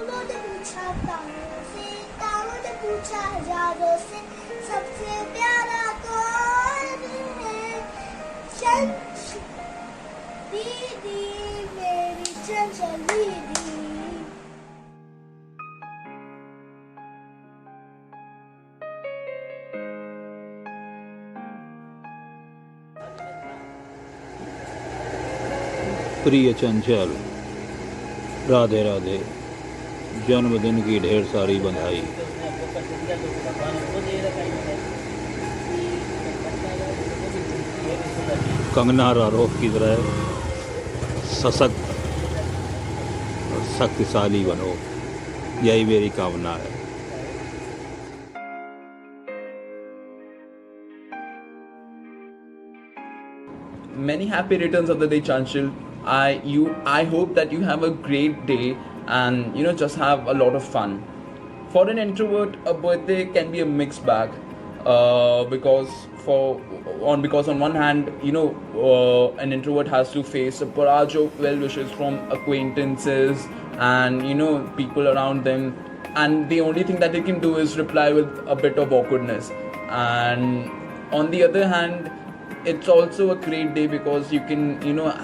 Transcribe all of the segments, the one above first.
फूलों ने पूछा तारों ने पूछा हजारों से, सबसे प्यारा कौन है? चंच दीदी, मेरी चंचल दीदी। प्रिय चंचल, राधे राधे। जन्मदिन की ढेर सारी बधाई। कंगना रनौत की तरह सशक्त और शक्तिशाली बनो, यही मेरी कामना है। Many happy returns of the day, Chanchal. I hope that you have a great day and just have a lot of fun. For an introvert, a birthday can be a mixed bag, because on one hand, an introvert has to face a barrage of well wishes from acquaintances and people around them, and the only thing that they can do is reply with a bit of awkwardness. And on the other hand, it's also a great day because you can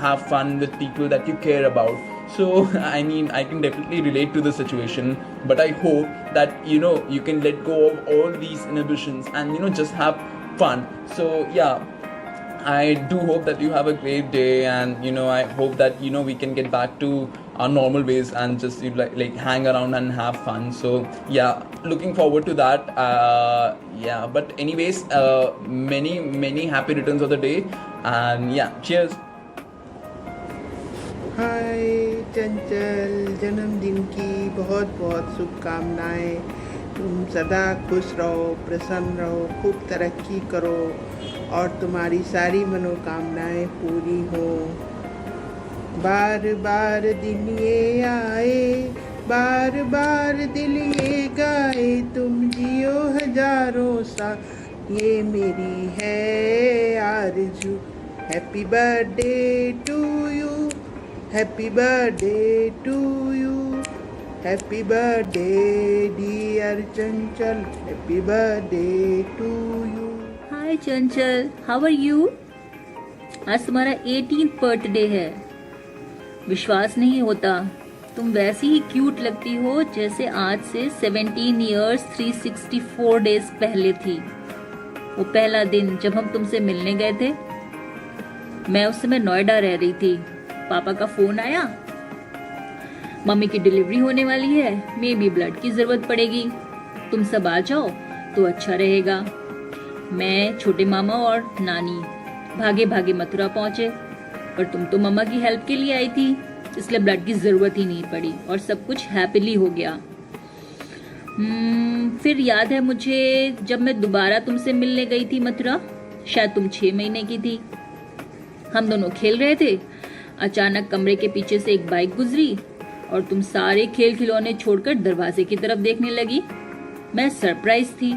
have fun with people that you care about. So I mean, I can definitely relate to the situation, but I hope that you can let go of all these inhibitions and just have fun. So yeah, I do hope that you have a great day, and I hope that we can get back to our normal ways and just like hang around and have fun. So yeah, looking forward to that. Yeah, but anyways, many happy returns of the day, and yeah, cheers. हाय चंचल, जन्मदिन की बहुत बहुत शुभकामनाएं। तुम सदा खुश रहो, प्रसन्न रहो, खूब तरक्की करो और तुम्हारी सारी मनोकामनाएं पूरी हो। बार बार दिन ये आए, बार बार दिल ये गाए, तुम जियो हजारों साल, ये मेरी है आरज़ू। Happy birthday to you, happy birthday to you, happy birthday dear Chanchal, happy birthday to you. Hi Chanchal, how are you? आज तुम्हारा 18th बर्थडे है। विश्वास नहीं होता, तुम वैसी ही क्यूट लगती हो जैसे आज से 17 इयर्स 364 डेज पहले थी। वो पहला दिन जब हम तुमसे मिलने गए थे। मैं उस समय नोएडा रह रही थी। पापा का फोन आया, मम्मी की डिलीवरी होने वाली है, मे भी ब्लड की जरूरत पड़ेगी, तुम सब आ जाओ तो अच्छा रहेगा। मैं, छोटे मामा और नानी भागे भागे मथुरा पहुंचे, पर तुम तो मम्मा की हेल्प के लिए आई थी, इसलिए ब्लड की जरूरत ही नहीं पड़ी और सब कुछ हैप्पीली हो गया। फिर याद है मुझे, जब मैं दोबारा तुमसे मिलने गई थी मथुरा, शायद तुम 6 महीने की थी। हम दोनों खेल रहे थे, अचानक कमरे के पीछे से एक बाइक गुजरी और तुम सारे खेल खिलौने छोड़कर दरवाजे की तरफ देखने लगी। मैं सरप्राइज थी,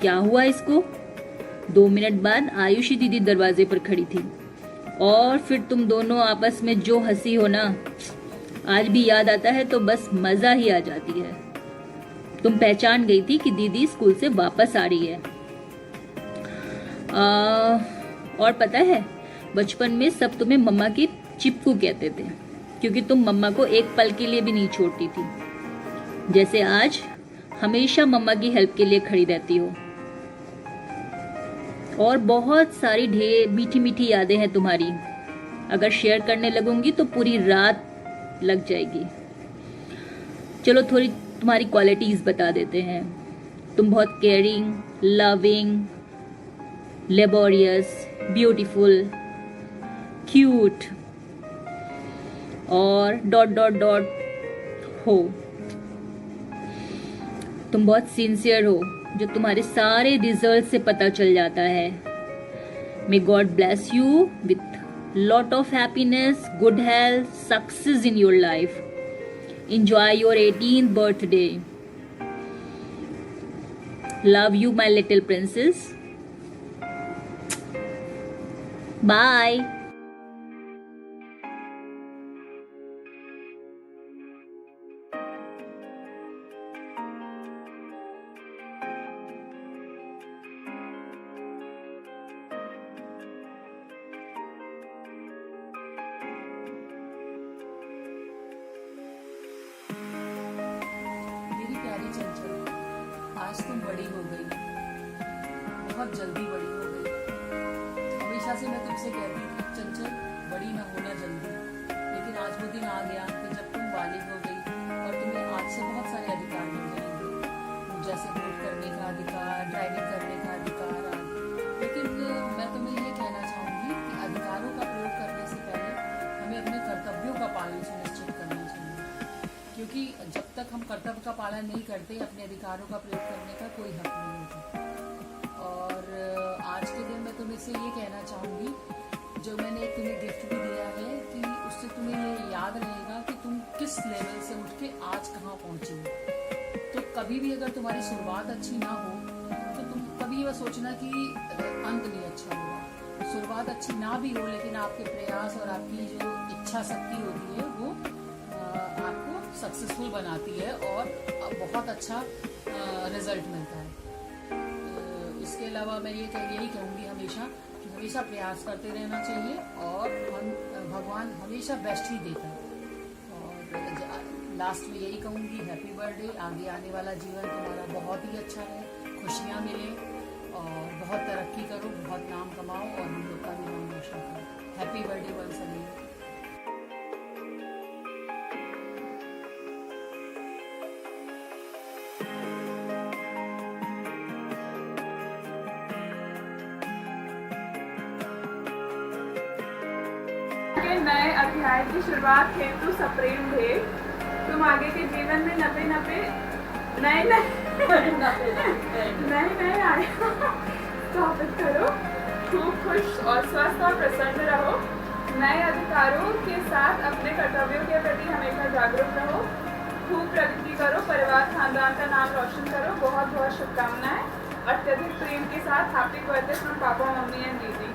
क्या हुआ इसको? 2 मिनट बाद आयुषी दीदी दरवाजे पर खड़ी थी और फिर तुम दोनों आपस में जो हंसी हो ना, आज भी याद आता है तो बस मजा ही आ जाती है। तुम पहचान गई थी कि दीदी स्कूल से वापस आ रही है। और पता है, बचपन में सब तुम्हें मम्मा की चिपकू कहते थे, क्योंकि तुम मम्मा को एक पल के लिए भी नहीं छोड़ती थी। जैसे आज हमेशा मम्मा की हेल्प के लिए खड़ी रहती हो। और बहुत सारी ढेर मीठी मीठी यादें हैं तुम्हारी, अगर शेयर करने लगूंगी तो पूरी रात लग जाएगी। चलो थोड़ी तुम्हारी क्वालिटीज बता देते हैं। तुम बहुत caring, loving, laborious, beautiful, cute और डॉट डॉट डॉट हो। तुम बहुत सिंसियर हो, जो तुम्हारे सारे रिजल्ट से पता चल जाता है। May God bless you with lot of happiness, good health, success in your life. Enjoy your 18th birthday. Love you my little princess. Bye. आज तुम बड़ी हो गई, बहुत जल्दी बड़ी हो गई। हमेशा से मैं तुमसे कहती थी चंचल बड़ी ना होना जल्दी, लेकिन आज वो दिन आ गया कि जब तुम बालिग हो गई और तुम्हें आज से बहुत सारे अधिकार मिल जाएंगे, जैसे वोट करने का अधिकार, ड्राइविंग करने का अधिकार आदि। लेकिन मैं तुम्हें ये कहना चाहूँगी कि अधिकारों का प्रयोग करने से पहले हमें अपने कर्तव्यों का पालन सुनिश्चित करना चाहिए, क्योंकि जब तक हम कर्तव्य का पालन नहीं करते अपने अधिकारों का प्रयोग करने का कोई हक नहीं होता। और आज के दिन मैं तुम्हें से ये कहना चाहूँगी, जो मैंने एक तुम्हें गिफ्ट भी दिया है कि उससे तुम्हें ये याद रहेगा कि तुम किस लेवल से उठ के आज कहाँ पहुँची हो। तो कभी भी अगर तुम्हारी शुरुआत अच्छी ना हो तो तुम कभी यह सोचना कि अंत नहीं अच्छा होगा। शुरुआत अच्छी ना भी हो, लेकिन आपके प्रयास और आपकी जो इच्छा शक्ति होती है वो आपको सक्सेसफुल बनाती है और बहुत अच्छा रिजल्ट मिलता है। इसके अलावा मैं यही कहूँगी हमेशा कि हमेशा प्रयास करते रहना चाहिए और भगवान हमेशा बेस्ट ही देता है। और लास्ट में यही कहूँगी, हैप्पी बर्थडे। आगे आने वाला जीवन तुम्हारा बहुत ही अच्छा है, खुशियाँ मिले और बहुत तरक्की करो, बहुत नाम कमाओ और हम लोग का भी नाम रोशन करो। Happy birthday once again. के नए अध्याय की शुरुआत हेतु सप्रेम भेंट। तुम आगे के जीवन में नए आए स्थापित करो। खूब खुश और स्वस्थ और प्रसन्न रहो। नए अधिकारों के साथ अपने कर्तव्यों के प्रति हमेशा जागरूक रहो। खूब प्रगति करो, परिवार खानदान का नाम रोशन करो। बहुत बहुत शुभकामनाएं। अत्यधिक प्रेम के साथ हैप्पी बर्थडे फ्रॉम पापा, मम्मी एंड दीदी।